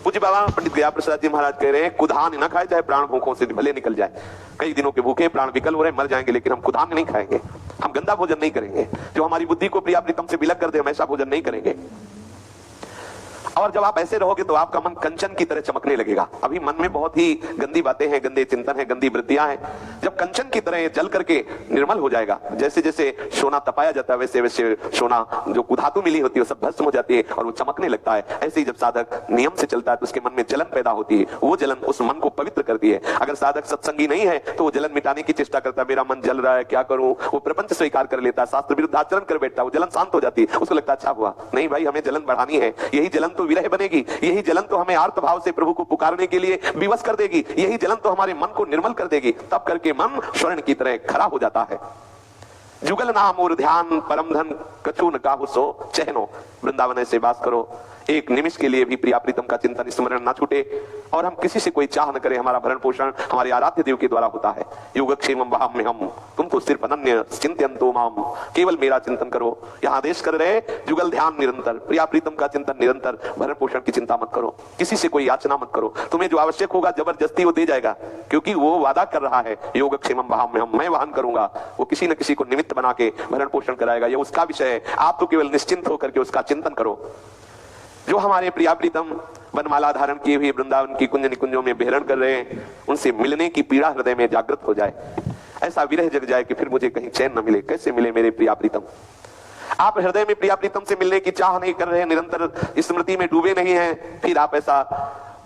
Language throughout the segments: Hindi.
पूज्य बाबा पंडित गया प्रसाद जी महाराज कह रहे हैं, कुधान न खाए चाहे प्राण भूखों से भले निकल जाए। कई दिनों के भूखे, प्राण विकल हो रहे, मर जाएंगे, लेकिन हम कुधान नहीं खाएंगे, हम गंदा भोजन नहीं करेंगे, जो हमारी बुद्धि को प्रिया प्रीतम से विलग कर दे, हम ऐसा भोजन नहीं करेंगे। और जब आप ऐसे रहोगे तो आपका मन कंचन की तरह चमकने लगेगा। अभी मन में बहुत ही गंदी बातें हैं, गंदे चिंतन है, गंदी वृत्तियां हैं। जब कंचन की तरह जल करके निर्मल हो जाएगा, जैसे जैसे सोना तपाया जाता है वैसे वैसे सोना जो कुधातु मिली होती है सब भस्म हो जाती है और वो चमकने लगता है। ऐसे ही जब साधक नियम से चलता है तो उसके मन में जलन पैदा होती है, वो जलन उस मन को पवित्र करती है। अगर साधक सत्संगी नहीं है तो वो जलन मिटाने की चेष्टा करता है, मेरा मन जल रहा है क्या करूं, वो प्रपंच स्वीकार कर लेता है, शास्त्र विरुद्ध आचरण कर बैठता है, वो जलन शांत हो जाती है, उसको लगता है अच्छा हुआ। नहीं भाई, हमें जलन बढ़ानी है, यही जलन तो विरह बनेगी, यही जलन तो हमें आर्त भाव से प्रभु को पुकारने के लिए विवश कर देगी, यही जलन तो हमारे मन को निर्मल कर देगी। तब करके मन स्वर्ण की तरह खरा हो जाता है। जुगल नाम और ध्यान परम धन कछु न काहू सो चहनो। वृंदावन ऐसे वास करो, एक निमिष के लिए भी प्रिया प्रीतम का चिंतन स्मरण ना छूटे और हम किसी से कोई चाह न करें। हमारा भरण पोषण हमारे आराध्य देव के द्वारा होता है। योगक्षेमम वहाम में हम, तुम तो सिर्फ अनन्य चिंतयन्तो माम, केवल मेरा चिंतन करो। यहाँ आदेश कर रहे जुगल ध्यान निरंतर, प्रिया प्रीतम का चिंतन निरंतर, भरण पोषण की चिंता मत करो, किसी से कोई याचना मत करो। तुम्हें जो आवश्यक होगा जबरदस्ती वो दे जाएगा, क्योंकि वो वादा कर रहा है योगक्षेमम वहाम में हम, मैं वहन करूंगा। वो किसी न किसी को निमित्त बना के भरण पोषण कराएगा, ये उसका विषय है। आप तो केवल निश्चिंत होकर के उसका चिंतन करो। जो हमारे प्रिया प्रीतम वनमाला धारण किए हुए वृंदावन की कुंज निकुंजों में विहरण कर रहे हैं, उनसे मिलने की पीड़ा हृदय में जागृत हो जाए, ऐसा विरह जग जाए कि फिर मुझे कहीं चैन न मिले। कैसे मिले मेरे प्रिया प्रीतम? आप हृदय में प्रिया प्रीतम से मिलने की चाह नहीं कर रहे हैं, निरंतर स्मृति में डूबे नहीं हैं, फिर आप ऐसा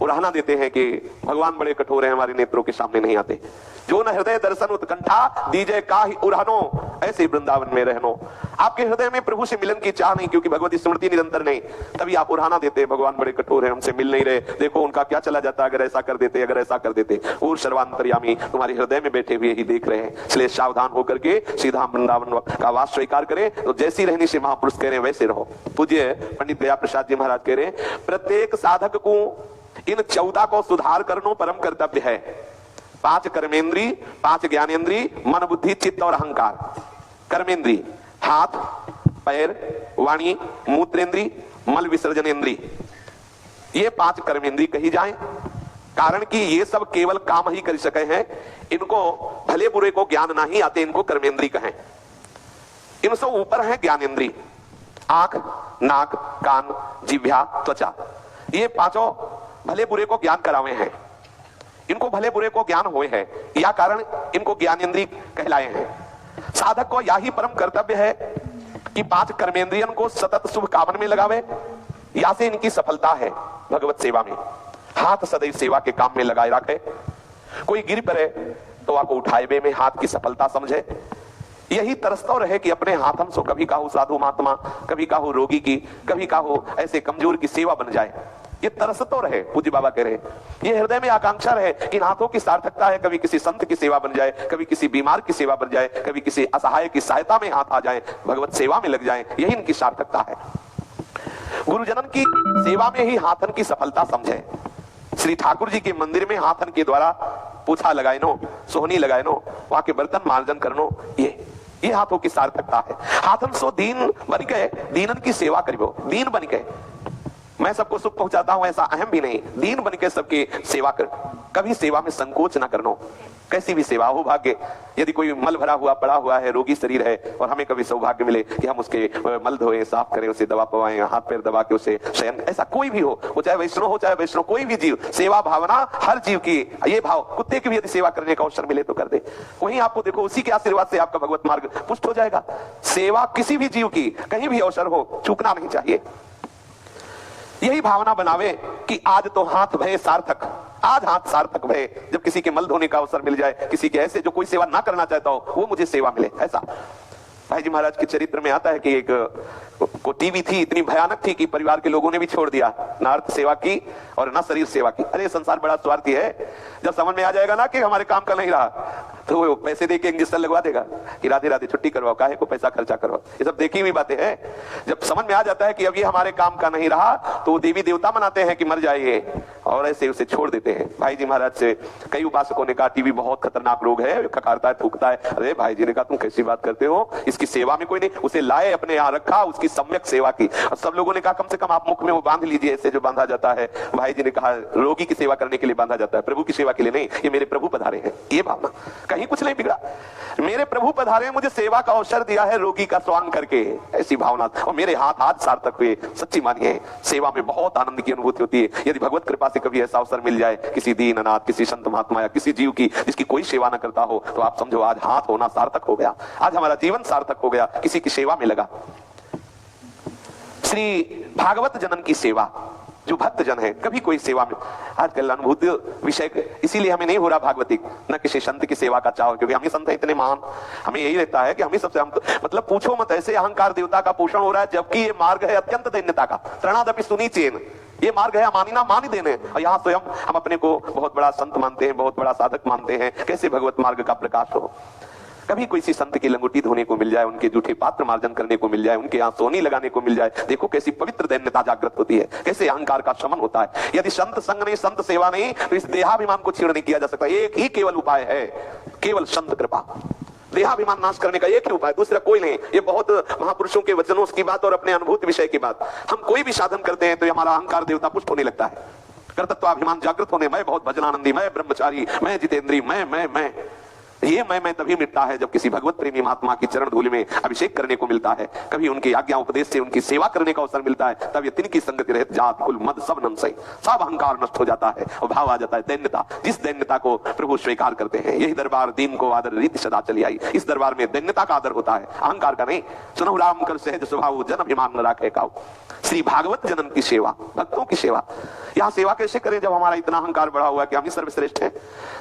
उड़ाना देते हैं कि भगवान बड़े कठोर हैं, हमारे नेत्रों के सामने नहीं आते। जो न हृदय दर्शन उत्कंठा दीजे काहि उड़ानो, ऐसे वृंदावन में रहनो। आपके हृदय में प्रभु से मिलन की चाह नहीं, क्योंकि भगवती स्मृति निरंतर नहीं, तभी आप उड़ाना देते हैं भगवान बड़े कठोर हैं, हमसे मिल नहीं रहे, देखो उनका क्या चला जाता, अगर ऐसा कर देते, अगर ऐसा कर देते। और सर्वांतर्यामी तुम्हारे हृदय में बैठे हुए ही देख रहे हैं, इसलिए सावधान होकर के सीधा वृंदावन का वास स्वीकार करें। तो जैसी रहनी से महापुरुष कह रहे हैं वैसे रहो। पूज्य पंडित गया प्रसाद जी महाराज कह रहे हैं, प्रत्येक साधक को इन 14 को सुधार करना परम कर्तव्य है। 5 कर्मेंद्री, 5 ज्ञानेंद्री, मन बुद्धि चित्त और अहंकार। कर्मेंद्री हाथ पैर वाणी मूत्रेंद्री मल विसर्जनेंद्री, ये 5 कर्मेंद्री कही जाएं, कारण कि ये सब केवल काम ही कर सके हैं। इनको भले बुरे को ज्ञान नहीं आते, इनको कर्मेंद्री कहें। इनसे ऊपर है ज्ञानेंद्री, आंख नाक कान जिह्वा त्वचा, ये 5 भले बुरे को ज्ञान करावे हैं। इनको भले बुरे को ज्ञान हुए हैं, या कारण इनको ज्ञानेंद्री कहलाए हैं। साधक को यही परम कर्तव्य है कि 5 कर्मेंद्रियन को सतत शुभ कामन में लगावे, या से इनकी सफलता है भगवत सेवा में। हाथ सदैव सेवा के काम में लगाए रखे, कोई गिर पड़े तो आपको उठाए में हाथ की सफलता समझे। यही तरसता रहे कि अपने हाथ हम सो कभी काहू साधु महात्मा, कभी काहू रोगी की, कभी काहू ऐसे कमजोर की सेवा बन जाए, ये तरस तो रहे। पूज्य बाबा कह रहे, ये हृदय में आकांक्षा रहे कि इन हाथों की सार्थकता है, कभी किसी संत की सेवा बन जाए, कभी किसी बीमार की सेवा बन जाए, कभी किसी असहाय की सहायता में हाथ आ जाए, भगवत सेवा में लग जाए, यही इनकी सार्थकता है। गुरुजनन की सेवा में ही हाथन की सफलता समझे। श्री ठाकुर जी के मंदिर में हाथन के द्वारा पूछा लगाए नो, सोहनी लगाए नो, वहां के बर्तन मार्जन करनो, ये हाथों की सार्थकता है। हाथन सो दीन बन गए, दीनन की सेवा करियो, दीन बन गए। मैं सबको सुख पहुंचाता हूं ऐसा अहम भी नहीं, दीन बन के सबकी सेवा कर, कभी सेवा में संकोच ना करना। कैसी भी सेवा हो, भाग्य यदि कोई मल भरा हुआ पड़ा हुआ है, रोगी शरीर है, और हमें कभी सौभाग्य मिले कि हम उसके मल धोएं, साफ करें, उसे दवा पवाएं, हाथ पैर दबा के उसे शयन, ऐसा कोई भी हो, वो चाहे वैष्णव हो चाहे वैष्णव, कोई भी जीव, सेवा भावना हर जीव की, ये भाव, कुत्ते की भी यदि सेवा करने का अवसर मिले तो कर दे। वहीं आपको देखो उसी के आशीर्वाद से आपका भगवत मार्ग पुष्ट हो जाएगा। सेवा किसी भी जीव की कहीं भी अवसर हो चूकना नहीं चाहिए। यही भावना बनावे कि आज तो हाथ भय सार्थक, आज हाथ सार्थक भय, जब किसी के मल धोने का अवसर मिल जाए, किसी के ऐसे जो कोई सेवा ना करना चाहता हो वो मुझे सेवा मिले। ऐसा भाई जी महाराज के चरित्र में आता है कि एक को टीवी थी, इतनी भयानक थी कि परिवार के लोगों ने भी छोड़ दिया, ना अर्थ सेवा की और ना शरीर सेवा की। अरे संसार बड़ा स्वार्थी है, जब समझ में आ जाएगा ना कि हमारे काम का नहीं रहा तो वो पैसे दे के इंजेक्शन लगवा देगा कि राधे राधे छुट्टी करवाओ, काहे को पैसा खर्चा करवाओ। ये सब देखी हुई बातें हैं। जब समझ में आ जाता है कि अब ये हमारे काम का नहीं रहा, तो वो देवी देवता मनाते हैं कि मर जाइए, और ऐसे उसे छोड़ देते हैं। भाई जी महाराज से कई उपासकों ने कहा टीबी बहुत खतरनाक रोग है, खकारता है, थूकता है। अरे भाई जी ने कहा तुम कैसी बात करते हो, इसकी सेवा में कोई नहीं। उसे लाए, अपने यहाँ रखा, उसकी सम्यक सेवा की। और सब लोगों ने कहा कम से कम आप मुख में वो बांध लीजिए, ऐसे जो बांधा जाता है। भाई जी ने कहा रोगी की सेवा करने के लिए बांधा जाता है, प्रभु की सेवा के लिए नहीं। ये मेरे प्रभु पधारे हैं, ये भावना, कहीं कुछ नहीं बिगड़ा। मेरे प्रभु पधारे हैं, मुझे सेवा का अवसर दिया है रोगी का स्वांग करके, ऐसी भावना। और मेरे हाथ आज सार्थक हुए, सच्ची मानिए सेवा में बहुत आनंद की अनुभूति होती है। यदि भगवत कृपा से कभी ऐसा अवसर मिल जाए किसी दीन अनाथ, किसी संत महात्मा या किसी जीव की जिसकी कोई सेवा न करता हो, तो आप समझो आज हाथ होना सार्थक हो गया, आज हमारा जीवन सार्थक हो गया, किसी की सेवा में लगा। श्री भागवत जनन की सेवा, जो भक्त जन है, कभी कोई सेवा में, आजकल अनुभूति विषय इसीलिए हमें नहीं हो रहा भागवतिक, न किसी संत की सेवा का चाव, क्योंकि हम ही संत इतने महान, हमें यही रहता है कि हम ही सबसे, हम तो, मतलब पूछो मत, ऐसे अहंकार देवता का पोषण हो रहा है, जबकि ये मार्ग है अत्यंत दैन्यता का। त्रणादपि सुनीचेन, ये मार्ग है मानिना मान देने, और यहाँ स्वयं हम अपने को बहुत बड़ा संत मानते हैं, बहुत बड़ा साधक मानते हैं। कैसे भगवत मार्ग का प्रकाश हो। कभी कोई सी संत की लंगोटी धोने को मिल जाए, उनके जूठे पात्र मार्जन करने को मिल जाए, उनके यहाँ सोनी लगाने को मिल जाए, देखो कैसी पवित्र दैन्यता जागृत होती है, कैसे अहंकार का शमन होता है। यदि संत संग नहीं, संत सेवा नहीं, तो इस देहाभिमान को छीण नहीं किया जा सकता। एक ही केवल उपाय है, केवल संत कृपा। देहाभिमान नाश करने का एक ही उपाय, दूसरा कोई नहीं। ये बहुत महापुरुषों के वचनों की बात और अपने अनुभूति विषय की बात। हम कोई भी साधन करते हैं तो हमारा अहंकार देवता पुष्ट होने लगता है, कर्तृत्वाभिमान जागृत होने, मैं बहुत भजनानंदी, मैं ब्रह्मचारी, मैं जितेंद्री, मैं ये मैं तभी मिटता है जब किसी भगवत प्रेमी महात्मा की चरण धूलि में अभिषेक करने को मिलता है, कभी उनकी आज्ञा उपदेश से उनकी सेवा करने का अवसर मिलता है। तब ये तिनकी संगति रहित जात कुल मद सब नंसई, सब अहंकार नष्ट हो जाता है और भाव आ जाता है दैन्यता। जिस दैन्यता को प्रभु स्वीकार करते हैं, यही दरबार दीन को आदर रीति सदा चली आई। इस दरबार में दैन्यता का आदर होता है, अहंकार का नहीं। सुनो राम कर सहज स्वभाव, जन अभिमान न राखे काऊ। श्री भागवत जनन की सेवा, भक्तों की सेवा। यहाँ सेवा कैसे करें जब हमारा इतना अहंकार बढ़ा हुआ है कि हम ही सर्वश्रेष्ठ हैं।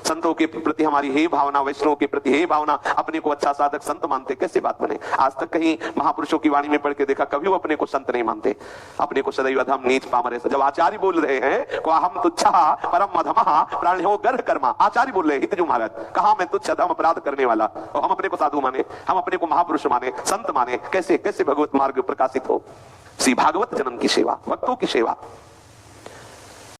संतों के प्रति हमारी हे भावना, वैष्णव के प्रति हे भावना, अपने को अच्छा साधक संत मानते, कैसे बात बने। आज तक कहीं महापुरुषों की वाणी में पढ़ के देखा, कभी वो अपने को संत नहीं मानते, अपने को सदैव अधम नीच पामर। जब आचार्य बोल रहे हैं को हम तुच्छा परम अधमः प्राणियो गर्ह कर्मा, आचार्य बोल रहे हैं हितजू महाराज, कहा मैं तुच्छ अधम अपराध करने वाला, और हम अपने को साधु माने, हम अपने को महापुरुष माने, संत माने। कैसे कैसे भगवत मार्ग प्रकाशित हो। श्री भागवत जनन की सेवा, भक्तों की सेवा।